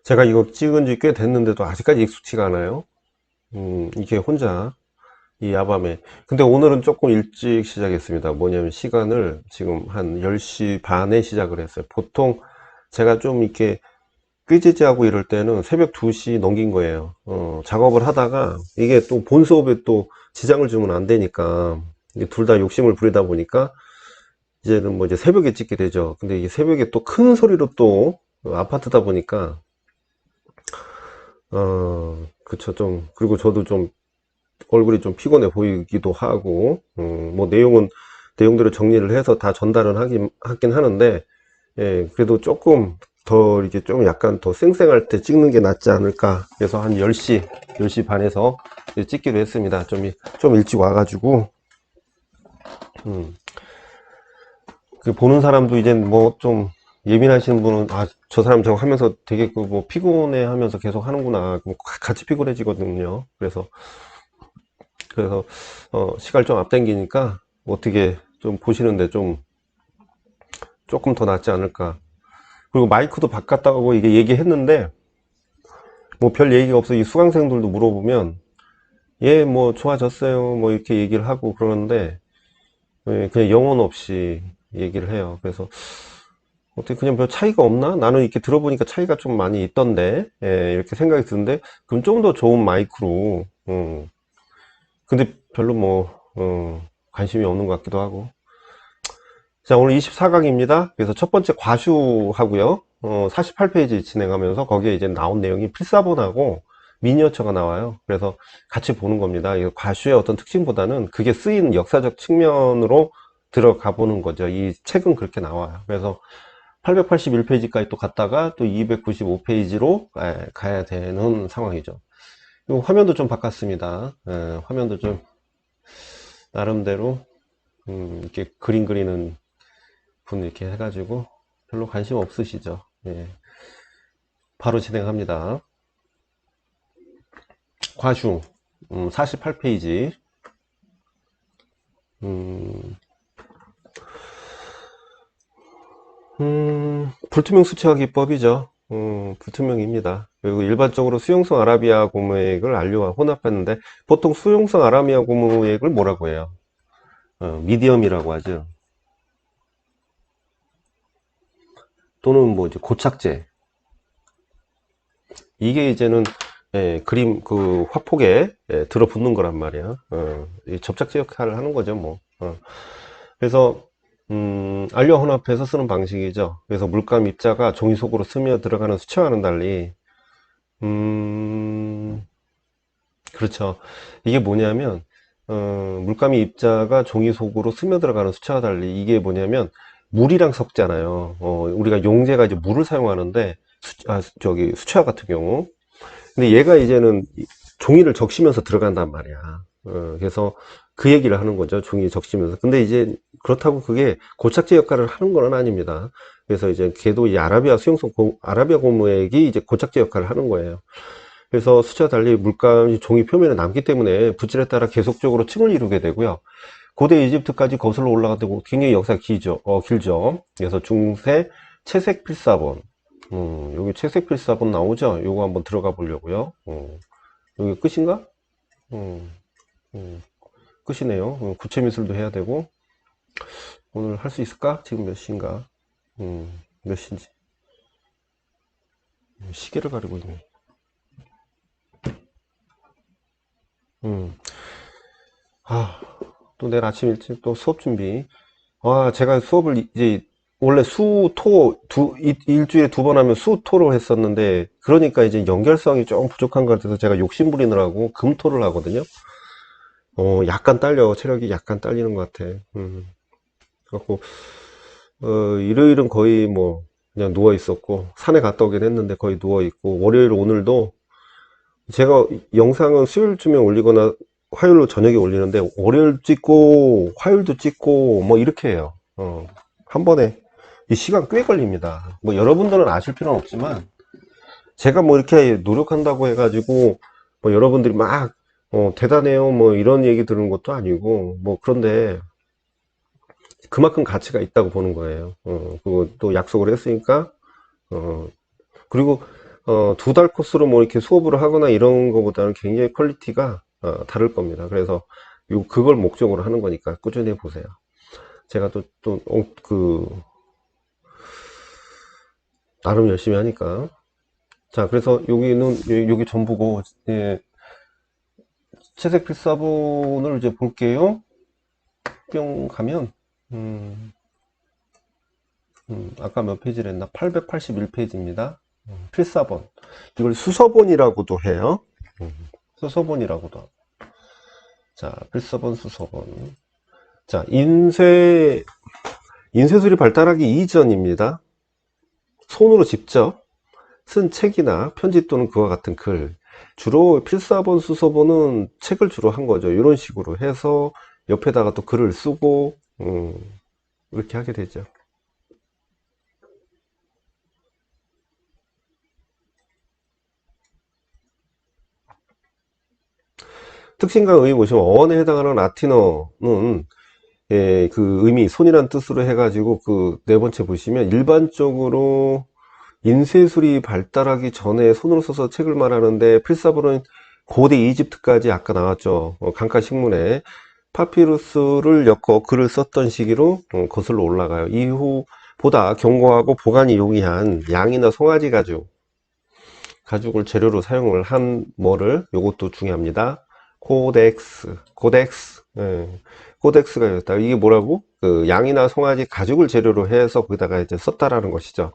제가 이거 찍은 지 꽤 됐는데도 아직까지 익숙치가 않아요. 이게 혼자 이 야밤에. 근데 오늘은 조금 일찍 시작했습니다. 뭐냐면 시간을 지금 한 10시 반에 시작을 했어요. 보통 제가 좀 이렇게 꾀지지하고 이럴 때는 새벽 2시 넘긴 거예요. 작업을 하다가 이게 또 본 수업에 또 지장을 주면 안 되니까 둘 다 욕심을 부리다 보니까 이제는 뭐 이제 새벽에 찍게 되죠. 근데 이게 새벽에 또 큰 소리로 또 아파트다 보니까 그쵸. 좀, 그리고 저도 좀 얼굴이 좀 피곤해 보이기도 하고, 뭐 내용들을 정리를 해서 다 전달은 하긴 하는데, 예, 그래도 조금 더 이렇게 좀 약간 더 쌩쌩할 때 찍는 게 낫지 않을까. 그래서 한 10시 반에서 찍기로 했습니다. 좀 일찍 와가지고, 음, 그 보는 사람도 이제 뭐 좀 예민하신 분은, 아, 저 사람 저거 하면서 되게 그 뭐 피곤해 하면서 계속 하는구나. 그럼 같이 피곤해지거든요. 그래서 시간 좀 앞당기니까 어떻게 좀 보시는데 좀 조금 더 낫지 않을까. 그리고 마이크도 바꿨다고 이게 얘기했는데 뭐 별 얘기가 없어. 이 수강생들도 물어보면 예 뭐 좋아졌어요 뭐 이렇게 얘기를 하고 그러는데, 예, 그냥 영혼 없이 얘기를 해요. 그래서 어떻게 그냥 별 차이가 없나? 나는 이렇게 들어보니까 차이가 좀 많이 있던데, 예, 이렇게 생각이 드는데 그럼 좀 더 좋은 마이크로, 근데 별로 뭐 관심이 없는 것 같기도 하고. 자, 오늘 24강입니다. 그래서 첫 번째 과슈하고요. 48페이지 진행하면서 거기에 이제 나온 내용이 필사본하고 미니어처가 나와요. 그래서 같이 보는 겁니다. 이 과슈의 어떤 특징보다는 그게 쓰인 역사적 측면으로 들어가 보는 거죠. 이 책은 그렇게 나와요. 그래서 881페이지까지 또 갔다가 또 295페이지로 가야 되는 상황이죠. 이 화면도 좀 바꿨습니다. 화면도 좀 나름대로 이렇게 그림 그리는 분 이렇게 해가지고 별로 관심 없으시죠. 예. 바로 진행합니다. 과슈 48페이지. 불투명 수채화 기법이죠. 불투명입니다. 그리고 일반적으로 수용성 아라비아 고무액을 안료와 혼합했는데 보통 수용성 아라비아 고무액을 뭐라고 해요? 미디엄이라고 하죠. 또는 뭐 이제 고착제. 이게 이제는 그림 그 화폭에 들어붙는 거란 말이야. 이 접착제 역할을 하는 거죠, 뭐. 그래서 안료 혼합해서 쓰는 방식이죠. 그래서 물감 입자가 종이 속으로 스며 들어가는 수채화와는 달리, 음, 그렇죠. 이게 뭐냐면 물감이 입자가 종이 속으로 스며 들어가는 수채화 달리 이게 뭐냐면 물이랑 섞잖아요. 우리가 용제가 이제 물을 사용하는데 저기 수채화 같은 경우. 근데 얘가 이제는 종이를 적시면서 들어간단 말이야. 그래서 그 얘기를 하는 거죠. 종이 적시면서. 근데 이제 그렇다고 그게 고착제 역할을 하는 건 아닙니다. 그래서 이제 걔도 이 아라비아 고무액이 이제 고착제 역할을 하는 거예요. 그래서 수치와 달리 물감이 종이 표면에 남기 때문에 붓질에 따라 계속적으로 층을 이루게 되고요. 고대 이집트까지 거슬러 올라가고 굉장히 역사가 길죠. 그래서 중세 채색 필사본. 여기 채색 필사본 나오죠? 요거 한번 들어가 보려고요. 여기 끝인가? 음, 음, 끝이네요. 구체 미술도 해야 되고. 오늘 할 수 있을까? 지금 몇 시인가? 몇 시인지. 시계를 가리고 있네. 음, 아, 또 내일 아침 일찍 또 수업 준비. 제가 수업을 이제 원래 수, 토, 일주일에 2번 하면 수, 토로 했었는데, 그러니까 이제 연결성이 좀 부족한 것 같아서 제가 욕심 부리느라고 금토를 하거든요. 약간 딸려. 체력이 약간 딸리는 것 같아. 그래갖고, 일요일은 거의 뭐, 그냥 누워 있었고, 산에 갔다 오긴 했는데 거의 누워 있고, 월요일 오늘도 제가 영상은 수요일쯤에 올리거나 화요일로 저녁에 올리는데, 월요일 찍고, 화요일도 찍고, 뭐 이렇게 해요. 한 번에. 이 시간 꽤 걸립니다. 뭐 여러분들은 아실 필요는 없지만, 제가 뭐 이렇게 노력한다고 해가지고, 뭐 여러분들이 막, 대단해요. 뭐 이런 얘기 들은 것도 아니고, 뭐 그런데, 그만큼 가치가 있다고 보는 거예요. 그리고 또 약속을 했으니까, 어, 그리고 두 달 코스로 뭐 이렇게 수업을 하거나 이런 거보다는 굉장히 퀄리티가 다를 겁니다. 그래서 그걸 목적으로 하는 거니까 꾸준히 해보세요. 제가 나름 열심히 하니까. 자, 그래서 여기 전부고, 예, 채색 필사본을 이제 볼게요. 뿅 가면, 아까 몇 페이지를 했나? 881페이지입니다. 필사본. 이걸 수서본이라고도 해요. 수서본이라고도 하고. 자, 필사본, 수서본. 자, 인쇄술이 발달하기 이전입니다. 손으로 직접 쓴 책이나 편지 또는 그와 같은 글. 주로 필사본, 수서본은 책을 주로 한 거죠. 이런 식으로 해서 옆에다가 또 글을 쓰고, 이렇게 하게 되죠. 특징과 의미 보시면 어원에 해당하는 라틴어는 그 의미, 손이란 뜻으로 해가지고 그 네 번째 보시면 일반적으로 인쇄술이 발달하기 전에 손으로 써서 책을 말하는데 필사본은 고대 이집트까지 아까 나왔죠. 강가 식문에 파피루스를 엮어 글을 썼던 시기로 거슬러 올라가요. 이후보다 견고하고 보관이 용이한 양이나 송아지 가죽을 재료로 사용을 한 요것도 중요합니다. 코덱스. 예. 코덱스가 있다. 이게 뭐라고? 그 양이나 송아지 가죽을 재료로 해서 거기다가 이제 썼다라는 것이죠.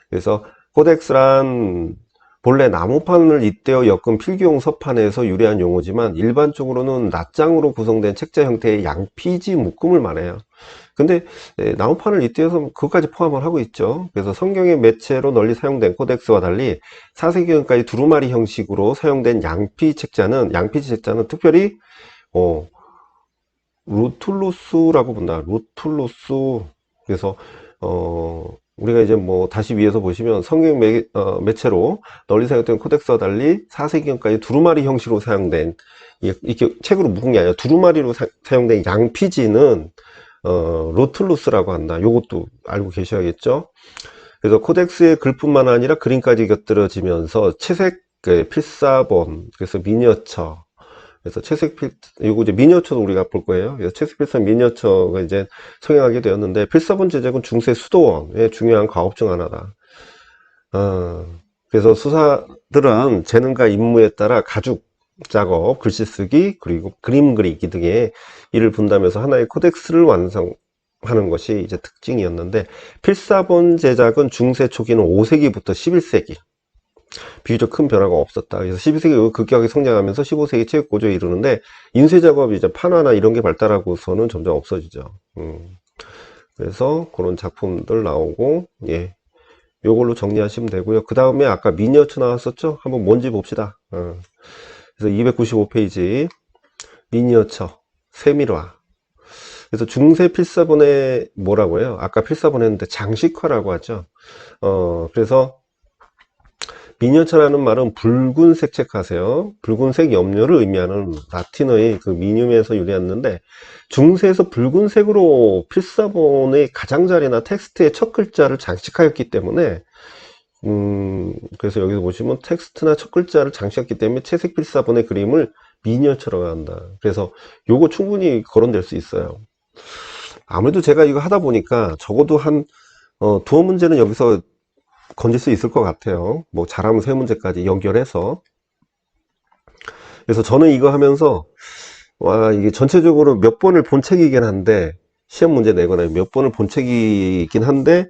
그래서 코덱스란 본래 나무판을 잇대어 엮은 필기용 서판에서 유래한 용어지만 일반적으로는 낱장으로 구성된 책자 형태의 양피지 묶음을 말해요. 근데 나무판을 잇대어서 그것까지 포함을 하고 있죠. 그래서 성경의 매체로 널리 사용된 코덱스와 달리 4세기경까지 두루마리 형식으로 사용된 양피지 책자는 특별히 루툴루스라고 본다. 루툴루스. 그래서 우리가 이제 뭐 다시 위에서 보시면 성경 매체로 널리 사용된 코덱스와 달리 4세기경까지 두루마리 형식으로 사용된, 이렇게 책으로 묶은 게 아니라 두루마리로 사용된 양피지는 로툴루스라고 한다. 요것도 알고 계셔야겠죠. 그래서 코덱스의 글뿐만 아니라 그림까지 곁들여지면서 채색 필사본, 그래서 미니어처, 그래서 요거 이제 미니어처도 우리가 볼 거예요. 그래서 채색 필사 미니어처가 이제 성행하게 되었는데, 필사본 제작은 중세 수도원의 중요한 가업 중 하나다. 그래서 수사들은 재능과 임무에 따라 가죽 작업, 글씨 쓰기, 그리고 그림 그리기 등의 일을 분담해서 하나의 코덱스를 완성하는 것이 이제 특징이었는데, 필사본 제작은 중세 초기는 5세기부터 11세기 비교적 큰 변화가 없었다. 그래서 12세기 급격하게 성장하면서 15세기 체육고조에 이르는데, 인쇄 작업이 이제 판화나 이런 게 발달하고서는 점점 없어지죠. 그래서 그런 작품들 나오고, 예, 요걸로 정리하시면 되고요. 그 다음에 아까 미니어처 나왔었죠? 한번 뭔지 봅시다. 그래서 295페이지 미니어처 세밀화. 그래서 중세 필사본의 뭐라고 해요? 아까 필사본 했는데 장식화라고 하죠. 그래서 미니어처라는 말은 붉은색 체크하세요. 붉은색 염료를 의미하는 라틴어의 그 미늄에서 유래했는데, 중세에서 붉은색으로 필사본의 가장자리나 텍스트의 첫 글자를 장식하였기 때문에, 그래서 여기서 보시면 텍스트나 첫 글자를 장식했기 때문에 채색 필사본의 그림을 미니어처라고 한다. 그래서 요거 충분히 거론될 수 있어요. 아무래도 제가 이거 하다 보니까 적어도 한 두어 문제는 여기서 건질 수 있을 것 같아요. 뭐 잘하면 세 문제까지 연결해서. 그래서 저는 이거 하면서 이게 전체적으로 몇 번을 본 책이긴 한데, 시험 문제 내거나 몇 번을 본 책이긴 한데,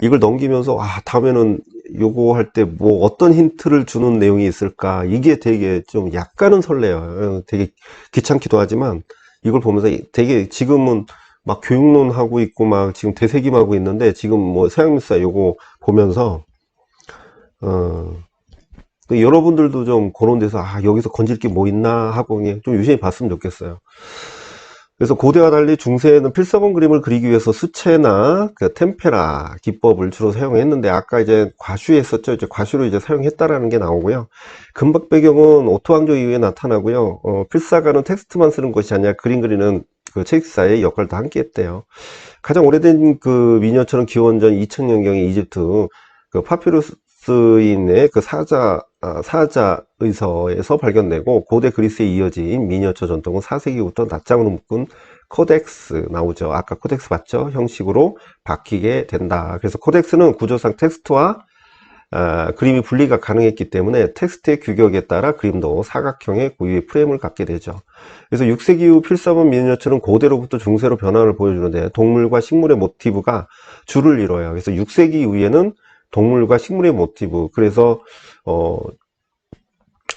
이걸 넘기면서 다음에는 요거 할 때 뭐 어떤 힌트를 주는 내용이 있을까, 이게 되게 좀 약간은 설레요. 되게 귀찮기도 하지만 이걸 보면서 되게 지금은 막 교육론 하고 있고 막 지금 되새김하고 있는데, 지금 뭐 서양미사 요거 보면서 여러분들도 좀 그런 데서 여기서 건질 게 뭐 있나 하고 그냥 좀 유심히 봤으면 좋겠어요. 그래서 고대와 달리 중세에는 필사본 그림을 그리기 위해서 수채나 그 템페라 기법을 주로 사용했는데, 아까 이제 과슈했었죠. 이제 과슈로 이제 사용했다라는 게 나오고요. 금박 배경은 오토왕조 이후에 나타나고요. 필사가는 텍스트만 쓰는 것이 아니라 그림 그리는 그 책사의 역할도 함께 했대요. 가장 오래된 그 미니어처는 기원전 2000년경의 이집트 그 파피루스 코덱스인의 그 사자 의서에서 발견되고 고대 그리스에 이어진 미니어처 전통은 4세기부터 낱장으로 묶은 코덱스 나오죠. 아까 코덱스 봤죠? 형식으로 바뀌게 된다. 그래서 코덱스는 구조상 텍스트와 그림이 분리가 가능했기 때문에 텍스트의 규격에 따라 그림도 사각형의 고유의 프레임을 갖게 되죠. 그래서 6세기 이후 필사본 미니어처는 고대로부터 중세로 변화를 보여주는데 동물과 식물의 모티브가 주를 이뤄요. 그래서 6세기 이후에는 동물과 식물의 모티브, 그래서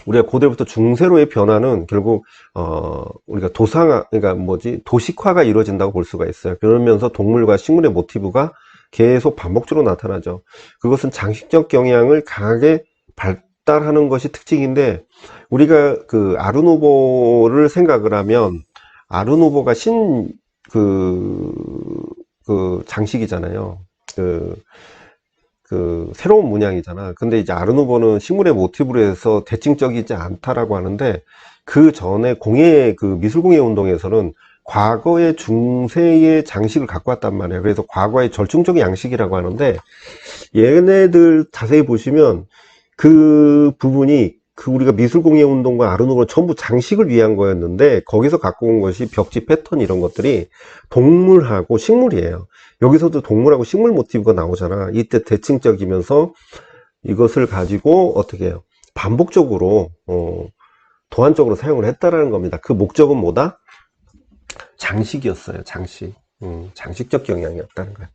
우리가 고대로부터 중세로의 변화는 결국 우리가 그러니까 도식화가 이루어진다고 볼 수가 있어요. 그러면서 동물과 식물의 모티브가 계속 반복적으로 나타나죠. 그것은 장식적 경향을 강하게 발달하는 것이 특징인데, 우리가 그 아르누보를 생각을 하면 아르누보가 장식이잖아요. 새로운 문양이잖아. 근데 이제 아르누보는 식물의 모티브로 해서 대칭적이지 않다라고 하는데, 그 전에 미술공예 운동에서는 과거의 중세의 장식을 갖고 왔단 말이에요. 그래서 과거의 절충적인 양식이라고 하는데, 얘네들 자세히 보시면 그 부분이 우리가 미술공예 운동과 아르누보는 전부 장식을 위한 거였는데, 거기서 갖고 온 것이 벽지 패턴 이런 것들이 동물하고 식물이에요. 여기서도 동물하고 식물 모티브가 나오잖아. 이때 대칭적이면서 이것을 가지고 어떻게 해요? 반복적으로 도안적으로 사용을 했다라는 겁니다. 그 목적은 뭐다? 장식이었어요. 장식적 경향이었다는 거예요.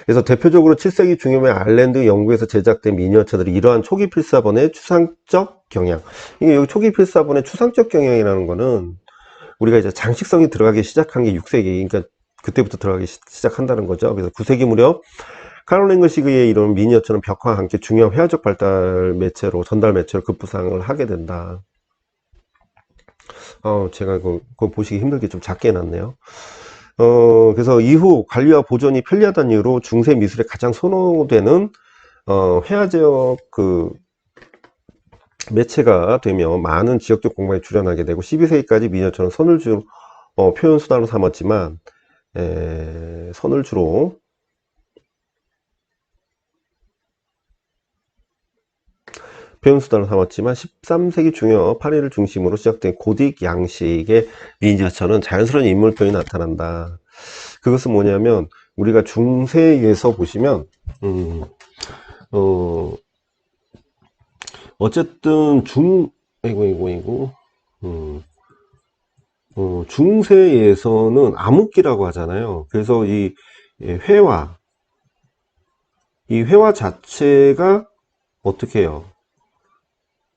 그래서 대표적으로 7세기 중엽의 아일랜드 영국에서 제작된 미니어처들이 이러한 초기 필사본의 추상적 경향, 이게 여기 초기 필사본의 추상적 경향이라는 거는 우리가 이제 장식성이 들어가기 시작한 게 6세기, 그러니까 그때부터 들어가기 시작한다는 거죠. 그래서 9세기 무렵 카롤 잉글시그의 이런 미니어처는 벽화와 함께 중요한 회화적 전달 매체로 급부상을 하게 된다. 제가 그거 보시기 힘들게 좀 작게 해놨네요. 그래서 이후 관리와 보존이 편리하다는 이유로 중세 미술에 가장 선호되는 회화적 매체가 되며 많은 지역적 공간에 출연하게 되고, 12세기까지 미니어처는 선을 주로 표현 수단으로 삼았지만, 선을 주로 표현 수단으로 삼았지만 13세기 중엽 파리를 중심으로 시작된 고딕 양식의 미니어처는 자연스러운 인물 표현이 나타난다. 그것은 뭐냐면, 우리가 중세에서 보시면 어쨌든 중세에서는 암흑기라고 하잖아요. 그래서 이 회화 자체가 어떻게 해요?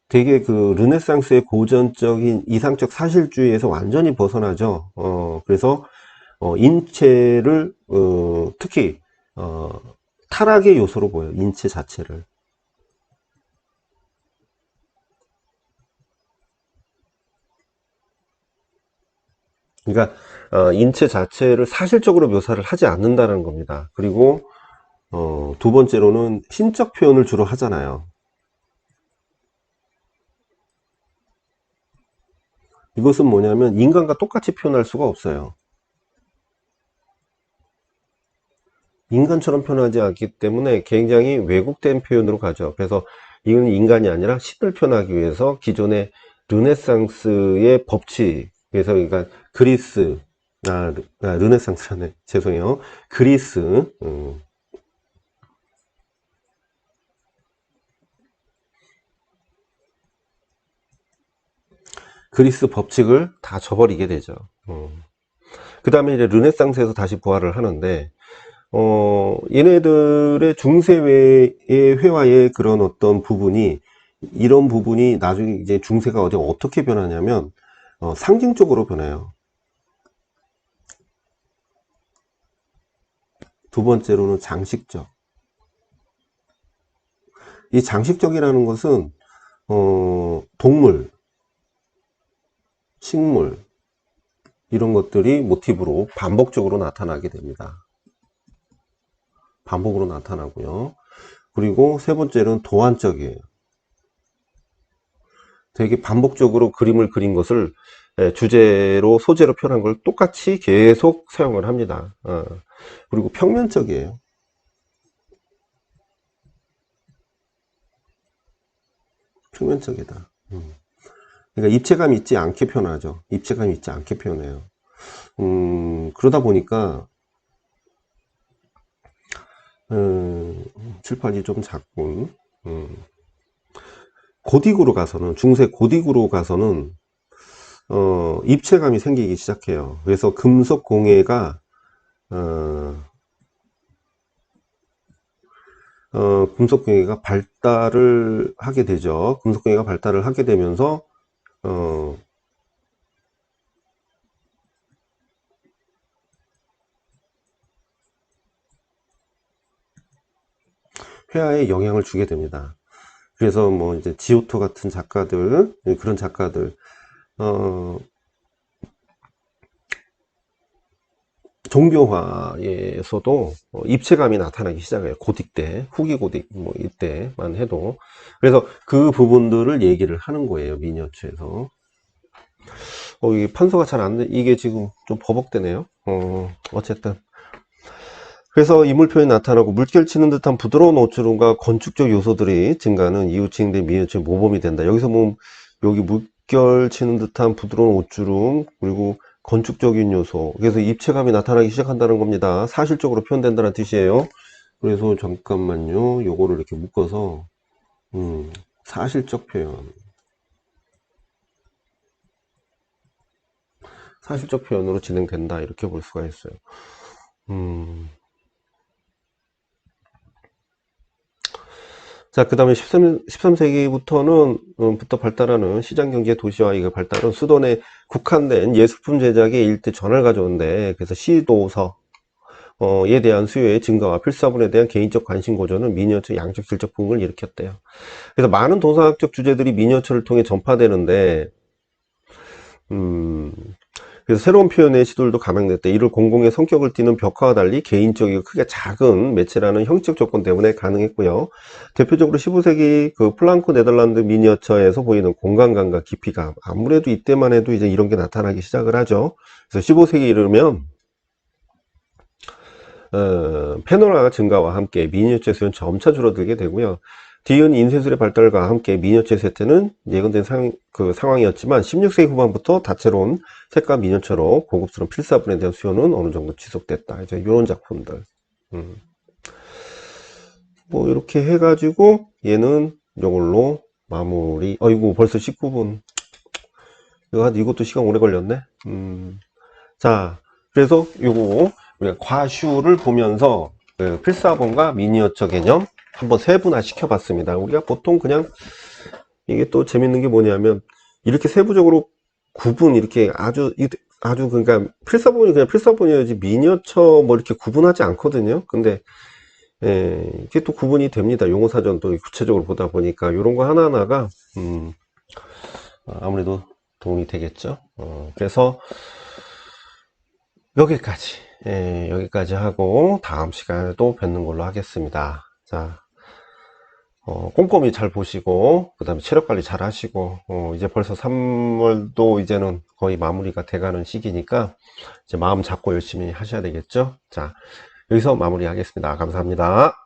되게 르네상스의 고전적인 이상적 사실주의에서 완전히 벗어나죠. 그래서 인체를 특히 타락의 요소로 보여요. 인체 자체를. 그러니까 인체 자체를 사실적으로 묘사를 하지 않는다는 겁니다. 그리고 두 번째로는 신적 표현을 주로 하잖아요. 이것은 뭐냐면 인간과 똑같이 표현할 수가 없어요. 인간처럼 표현하지 않기 때문에 굉장히 왜곡된 표현으로 가죠. 그래서 이건 인간이 아니라 신을 표현하기 위해서 기존의 르네상스의 법칙, 그래서 그러니까 그리스, 르네상스라네, 죄송해요. 그리스 법칙을 다 저버리게 되죠. 그 다음에 이제 르네상스에서 다시 부활을 하는데, 얘네들의 중세의 회화의 그런 어떤 부분이, 이런 부분이 나중에 이제 중세가 어떻게 변하냐면, 상징적으로 변해요. 두 번째로는 장식적. 이 장식적이라는 것은, 동물, 식물, 이런 것들이 모티브로 반복적으로 나타나게 됩니다. 반복으로 나타나고요. 그리고 세 번째는 도안적이에요. 되게 반복적으로 그림을 그린 것을 주제로, 소재로 표현한 걸 똑같이 계속 사용을 합니다. 그리고 평면적이에요. 평면적이다. 그러니까 입체감 있지 않게 표현하죠. 입체감 있지 않게 표현해요. 그러다 보니까 7, 8이 좀 작군. 고딕으로 가서는, 중세 고딕으로 가서는 입체감이 생기기 시작해요. 그래서 금속 공예가 금속 공예가 발달을 하게 되죠. 금속 공예가 발달을 하게 되면서 회화에 영향을 주게 됩니다. 그래서 뭐 이제 지오토 같은 작가들, 그런 작가들, 종교화에서도 입체감이 나타나기 시작해요. 고딕 때, 후기 고딕 뭐 이때만 해도. 그래서 그 부분들을 얘기를 하는 거예요. 미니어처에서. 이게 판서가 잘 안 돼. 이게 지금 좀 버벅대네요. 어쨌든. 그래서 이물 표현이 나타나고 물결 치는 듯한 부드러운 옷주름과 건축적 요소들이 증가하는 이웃칭대 미니어처의 모범이 된다. 여기서 뭐 여기 물결 치는 듯한 부드러운 옷주름 그리고 건축적인 요소, 그래서 입체감이 나타나기 시작한다는 겁니다. 사실적으로 표현된다는 뜻이에요. 그래서 잠깐만요, 요거를 이렇게 묶어서 사실적 표현, 사실적 표현으로 진행된다, 이렇게 볼 수가 있어요. 자, 그 다음에 13세기부터는, 부터 발달하는 시장경제 도시화가 발달은 수도내 국한된 예술품 제작의 일대 전환을 가져온대. 그래서 시도서, 에 대한 수요의 증가와 필사본에 대한 개인적 관심 고조는 미니어처 양적 질적 부흥을 일으켰대요. 그래서 많은 도상학적 주제들이 미니어처를 통해 전파되는데, 그래서 새로운 표현의 시도들도 감행됐대. 이를 공공의 성격을 띠는 벽화와 달리 개인적이고 크게 작은 매체라는 형적 조건 때문에 가능했고요. 대표적으로 15세기 그 플랑크 네덜란드 미니어처에서 보이는 공간감과 깊이감, 아무래도 이때만 해도 이제 이런 게 나타나기 시작을 하죠. 그래서 15세기 이르면 페노라 증가와 함께 미니어처 수요는 점차 줄어들게 되고요. 뒤은 인쇄술의 발달과 함께 미니어처 세태는 예견된 상황이었지만 16세기 후반부터 다채로운 색감 미니어처로 고급스러운 필사본에 대한 수요는 어느 정도 지속됐다. 이제 이런 작품들. 뭐 이렇게 해가지고 얘는 이걸로 마무리. 이거 벌써 19분. 이것도 시간 오래 걸렸네. 자, 그래서 요거 우리가 과슈를 보면서 필사본과 미니어처 개념 한번 세분화 시켜봤습니다. 우리가 보통 그냥 이게 또 재밌는 게 뭐냐면 이렇게 세부적으로 구분 이렇게 아주 그러니까 필사본이 그냥 필사본이어야지 미니어처 뭐 이렇게 구분하지 않거든요. 근데 이게 또 구분이 됩니다. 용어사전도 구체적으로 보다 보니까 이런 거 하나하나가 아무래도 도움이 되겠죠. 그래서 여기까지 하고 다음 시간에 또 뵙는 걸로 하겠습니다. 자, 꼼꼼히 잘 보시고 그 다음에 체력 관리 잘 하시고 이제 벌써 3월도 이제는 거의 마무리가 돼가는 시기니까 이제 마음 잡고 열심히 하셔야 되겠죠. 자, 여기서 마무리 하겠습니다. 감사합니다.